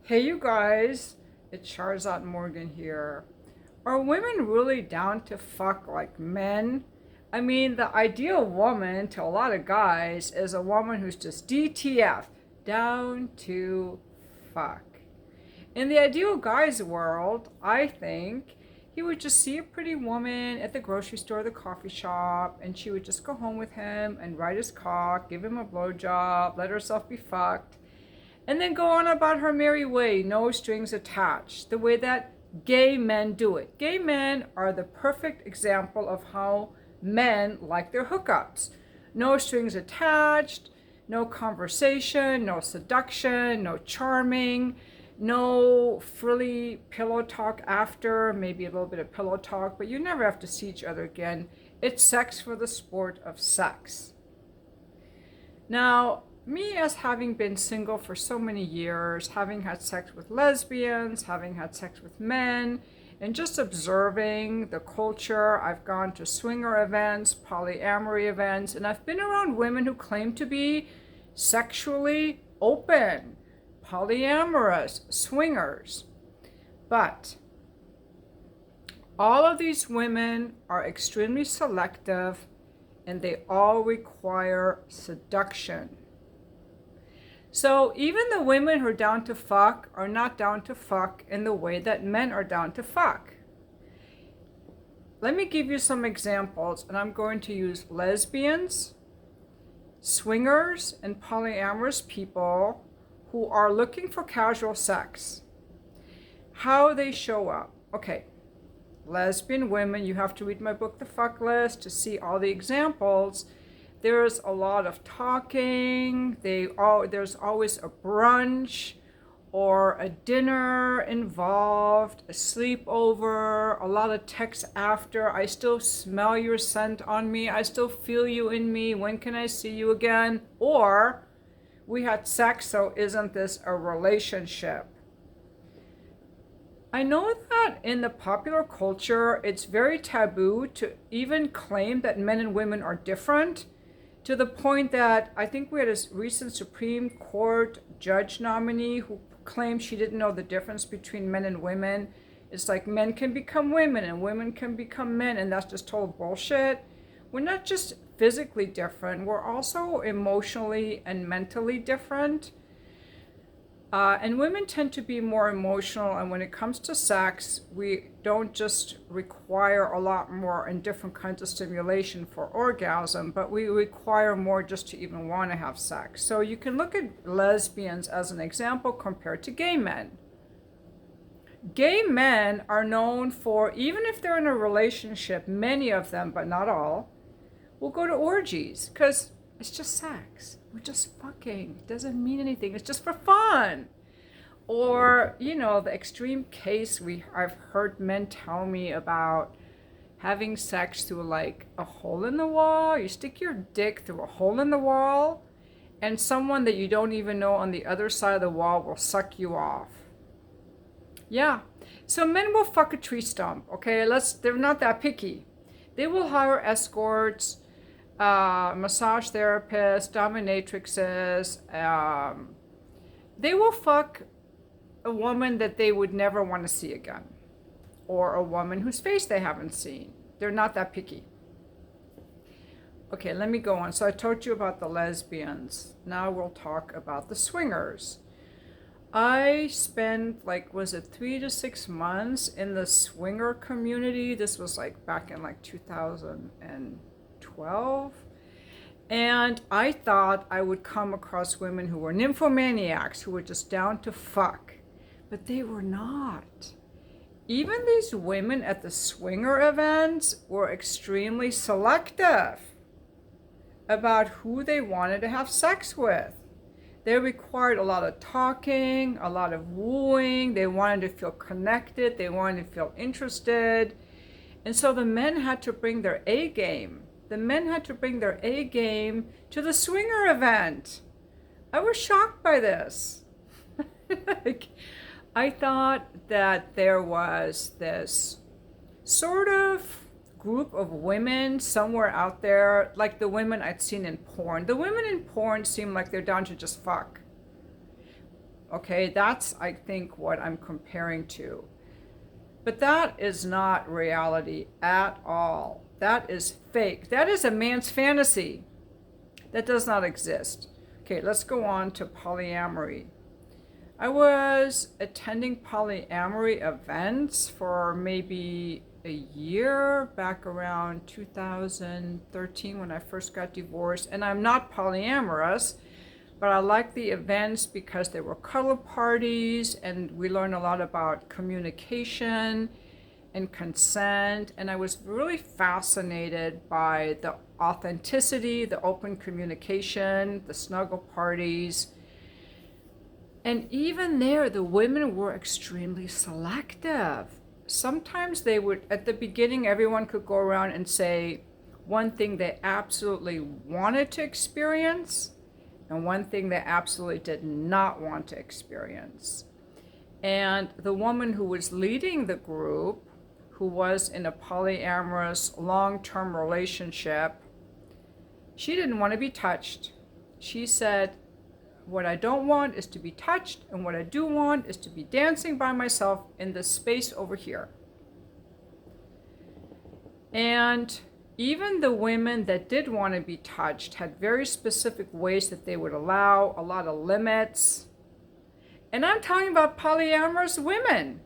Hey, you guys, it's Charzot Morgan here. Are women really down to fuck like men? I mean, the ideal woman to a lot of guys is a woman who's just DTF, down to fuck. In the ideal guy's world, I think he would just see a pretty woman at the grocery store, the coffee shop, and she would just go home with him and ride his cock, give him a blowjob, let herself be fucked, and then go on about her merry way, no strings attached, the way that gay men do it. Gay men are the perfect example of how men like their hookups. No strings attached, no conversation, no seduction, no charming, no frilly pillow talk after, maybe a little bit of pillow talk, but you never have to see each other again. It's sex for the sport of sex. Now, me as having been single for so many years, having had sex with lesbians, having had sex with men, and just observing the culture, I've gone to swinger events, polyamory events, and I've been around women who claim to be sexually open, polyamorous, swingers. But all of these women are extremely selective and they all require seduction. So even the women who are down to fuck are not down to fuck in the way that men are down to fuck. Let me give you some examples, and I'm going to use lesbians, swingers, and polyamorous people who are looking for casual sex. How they show up. Okay, lesbian women, you have to read my book, The Fuck List, to see all the examples. There's a lot of talking. There's always a brunch or a dinner involved, a sleepover, a lot of texts after. I still smell your scent on me. I still feel you in me. When can I see you again? Or we had sex, so isn't this a relationship? I know that in the popular culture, it's very taboo to even claim that men and women are different, to the point that I think we had a recent Supreme Court judge nominee who claimed she didn't know the difference between men and women. It's like men can become women and women can become men, and that's just total bullshit. We're not just physically different, we're also emotionally and mentally different. And women tend to be more emotional, and when it comes to sex, we don't just require a lot more and different kinds of stimulation for orgasm, but we require more just to even want to have sex. So you can look at lesbians as an example compared to gay men. Gay men are known for, even if they're in a relationship, many of them, but not all, will go to orgies because it's just sex. We're just fucking. It doesn't mean anything. It's just for fun. Or, the extreme case I've heard men tell me about having sex through like a hole in the wall. You stick your dick through a hole in the wall and someone that you don't even know on the other side of the wall will suck you off. Yeah. So men will fuck a tree stump, okay? They're not that picky. They will hire escorts, massage therapists, dominatrixes. They will fuck a woman that they would never want to see again, or a woman whose face they haven't seen. They're not that picky. Okay, let me go on. So I told you about the lesbians. Now we'll talk about the swingers. I spent 3 to 6 months in the swinger community. This was back in 2012. And I thought I would come across women who were nymphomaniacs, who were just down to fuck. But they were not. Even these women at the swinger events were extremely selective about who they wanted to have sex with. They required a lot of talking, a lot of wooing. They wanted to feel connected. They wanted to feel interested. And so the men had to bring their A game. The men had to bring their A game to the swinger event. I was shocked by this. I thought that there was this sort of group of women somewhere out there, like the women I'd seen in porn. The women in porn seem like they're down to just fuck. Okay, that's, I think, what I'm comparing to. But that is not reality at all. That is fake. That is a man's fantasy. That does not exist. Okay, let's go on to polyamory. I was attending polyamory events for maybe a year, back around 2013 when I first got divorced. And I'm not polyamorous, but I like the events because they were cuddle parties and we learned a lot about communication and consent. And I was really fascinated by the authenticity, the open communication, the snuggle parties. And even there, the women were extremely selective. Sometimes they would, at the beginning, everyone could go around and say one thing they absolutely wanted to experience and one thing they absolutely did not want to experience. And the woman who was leading the group, who was in a polyamorous long-term relationship, she didn't want to be touched. She said, what I don't want is to be touched, and what I do want is to be dancing by myself in this space over here. And even the women that did want to be touched had very specific ways that they would allow, a lot of limits. And I'm talking about polyamorous women.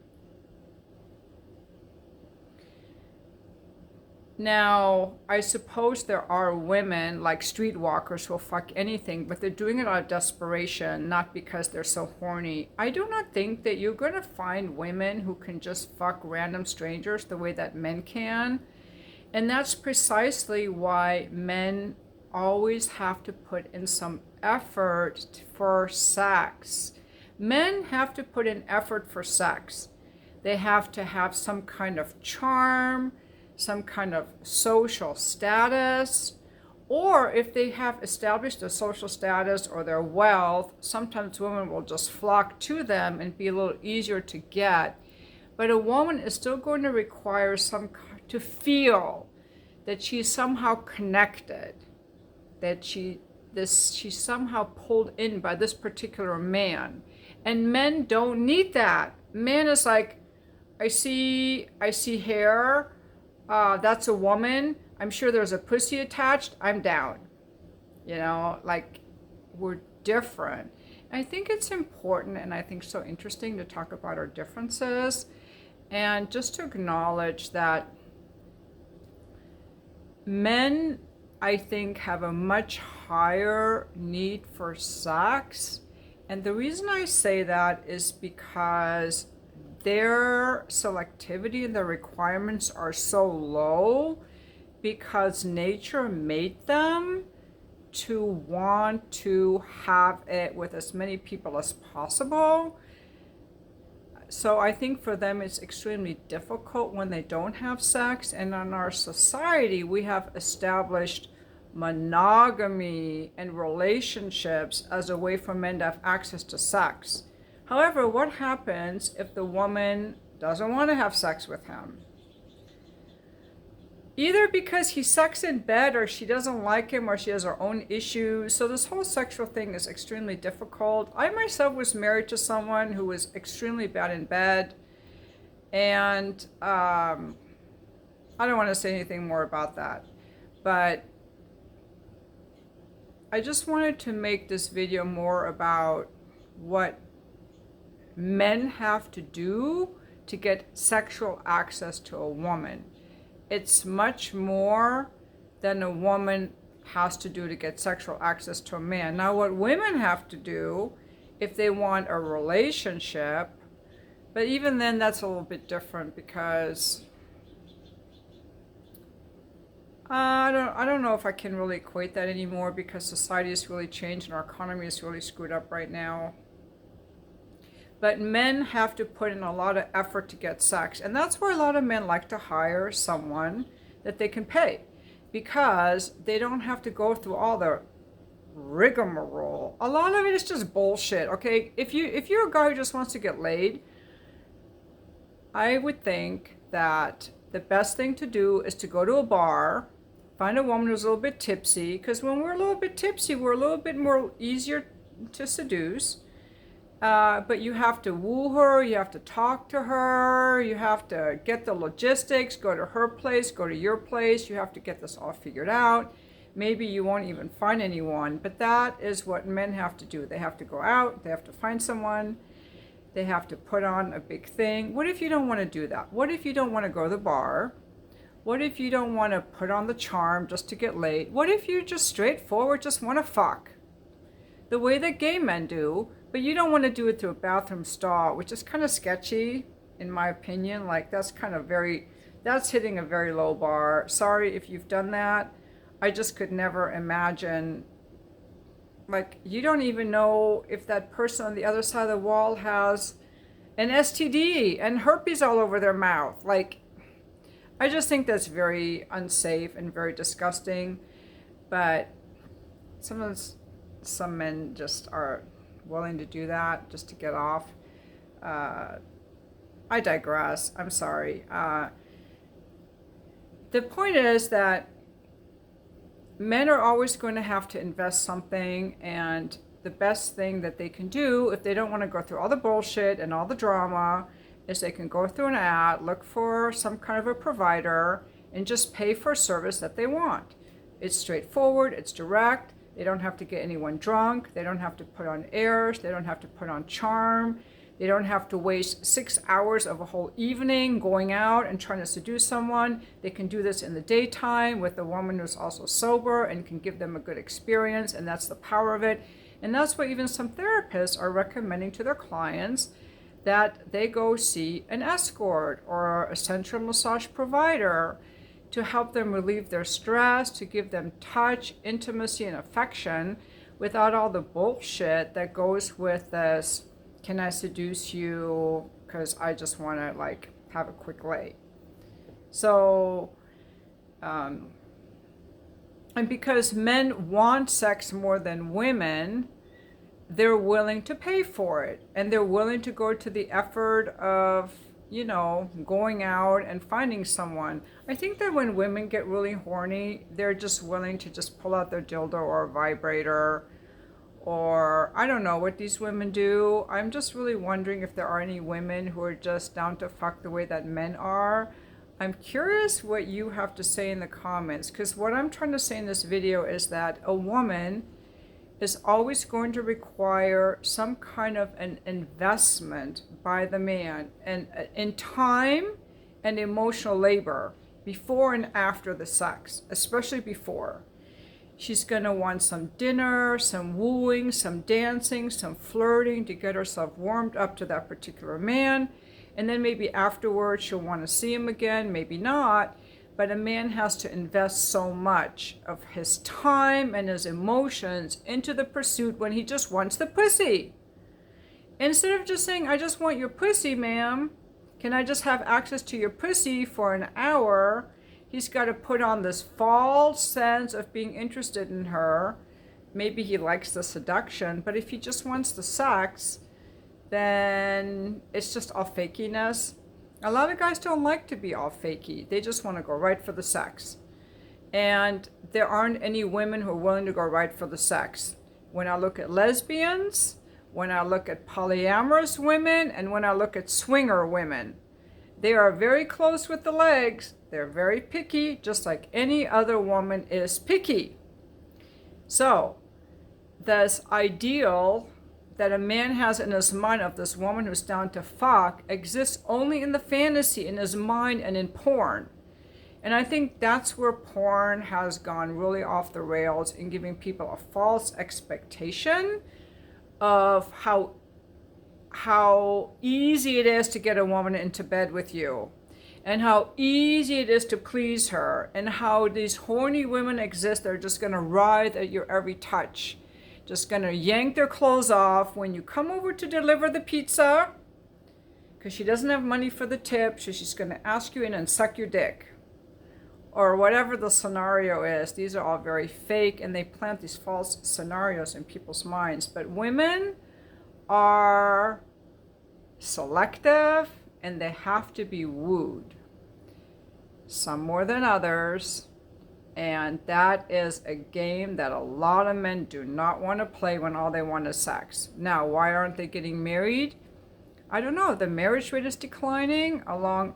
Now, I suppose there are women like streetwalkers who'll fuck anything, but they're doing it out of desperation, not because they're so horny. I do not think that you're going to find women who can just fuck random strangers the way that men can. And that's precisely why men always have to put in some effort for sex. Men have to put in effort for sex. They have to have some kind of charm, some kind of social status, or if they have established a social status or their wealth, sometimes women will just flock to them and be a little easier to get. But a woman is still going to require to feel that she's somehow connected, that she's somehow pulled in by this particular man. And men don't need that. Men is like, I see hair, that's a woman, I'm sure there's a pussy attached, I'm down. You know, like, we're different. I think it's important and I think so interesting to talk about our differences and just to acknowledge that men, I think, have a much higher need for sex. And the reason I say that is because their selectivity and their requirements are so low because nature made them to want to have it with as many people as possible. So I think for them it's extremely difficult when they don't have sex. And in our society, we have established monogamy and relationships as a way for men to have access to sex. However, what happens if the woman doesn't want to have sex with him? Either because he sucks in bed or she doesn't like him or she has her own issues. So this whole sexual thing is extremely difficult. I myself was married to someone who was extremely bad in bed. And I don't want to say anything more about that. But I just wanted to make this video more about what men have to do to get sexual access to a woman. It's much more than a woman has to do to get sexual access to a man. Now, what women have to do if they want a relationship, but even then that's a little bit different because I don't know if I can really equate that anymore because society has really changed and our economy is really screwed up right now. But men have to put in a lot of effort to get sex. And that's where a lot of men like to hire someone that they can pay because they don't have to go through all the rigmarole. A lot of it is just bullshit, okay? If you're a guy who just wants to get laid, I would think that the best thing to do is to go to a bar, find a woman who's a little bit tipsy, because when we're a little bit tipsy, we're a little bit more easier to seduce. But you have to woo her, you have to talk to her, you have to get the logistics, go to her place, go to your place, you have to get this all figured out. Maybe you won't even find anyone, but that is what men have to do. They have to go out, they have to find someone, they have to put on a big thing. What if you don't want to do that? What if you don't want to go to the bar? What if you don't want to put on the charm just to get laid? What if you just straightforward just want to fuck? The way that gay men do, but you don't want to do it through a bathroom stall, which is kind of sketchy, in my opinion. Like, that's hitting a very low bar. Sorry if you've done that. I just could never imagine. Like, you don't even know if that person on the other side of the wall has an STD and herpes all over their mouth. Like, I just think that's very unsafe and very disgusting. But some men just are willing to do that just to get off. I digress. I'm sorry. The point is that men are always going to have to invest something, and the best thing that they can do if they don't want to go through all the bullshit and all the drama is they can go through an ad, look for some kind of a provider, and just pay for a service that they want. It's straightforward, it's direct. They don't have to get anyone drunk. They don't have to put on airs. They don't have to put on charm. They don't have to waste 6 hours of a whole evening going out and trying to seduce someone. They can do this in the daytime with a woman who's also sober and can give them a good experience, and that's the power of it. And that's why even some therapists are recommending to their clients that they go see an escort or a sensual massage provider to help them relieve their stress, to give them touch, intimacy, and affection without all the bullshit that goes with this, can I seduce you because I just want to like have a quick lay. So, and because men want sex more than women, they're willing to pay for it, and they're willing to go to the effort of, going out and finding someone. I think that when women get really horny, they're just willing to just pull out their dildo or a vibrator, or I don't know what these women do. I'm just really wondering if there are any women who are just down to fuck the way that men are. I'm curious what you have to say in the comments, because what I'm trying to say in this video is that a woman is always going to require some kind of an investment by the man, and in time and emotional labor before and after the sex, especially before. She's going to want some dinner, some wooing, some dancing, some flirting to get herself warmed up to that particular man. And then maybe afterwards she'll want to see him again, maybe not. But a man has to invest so much of his time and his emotions into the pursuit when he just wants the pussy. Instead of just saying, I just want your pussy, ma'am. Can I just have access to your pussy for an hour? He's got to put on this false sense of being interested in her. Maybe he likes the seduction, but if he just wants the sex, then it's just all fakiness. A lot of guys don't like to be all fakey. They just want to go right for the sex. And there aren't any women who are willing to go right for the sex. When I look at lesbians, when I look at polyamorous women, and when I look at swinger women, they are very close with the legs. They're very picky, just like any other woman is picky. So, this ideal that a man has in his mind of this woman who's down to fuck exists only in the fantasy, in his mind, and in porn. And I think that's where porn has gone really off the rails in giving people a false expectation of how easy it is to get a woman into bed with you, and how easy it is to please her, and how these horny women exist that are just going to writhe at your every touch, just going to yank their clothes off when you come over to deliver the pizza, because she doesn't have money for the tip, so she's going to ask you in and suck your dick, or whatever the scenario is. These are all very fake, and they plant these false scenarios in people's minds. But women are selective, and they have to be wooed, some more than others. And that is a game that a lot of men do not want to play when all they want is sex. Now, why aren't they getting married? I don't know. The marriage rate is declining among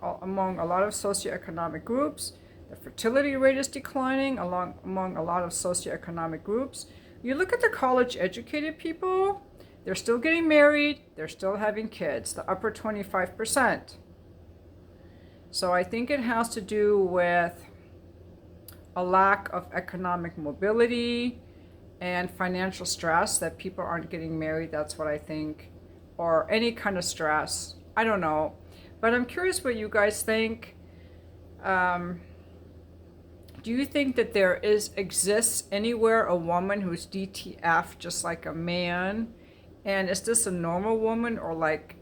a lot of socioeconomic groups. The fertility rate is declining among a lot of socioeconomic groups. You look at the college educated people, they're still getting married, they're still having kids, the upper 25%. So I think it has to do with a lack of economic mobility and financial stress that people aren't getting married. That's what I think. Or any kind of stress. I don't know. But I'm curious what you guys think. Do you think that there exists anywhere a woman who's DTF just like a man? And is this a normal woman or like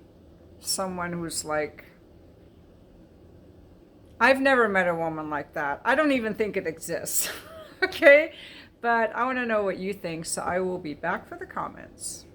someone who's like... I've never met a woman like that. I don't even think it exists. Okay? But I want to know what you think, so I will be back for the comments.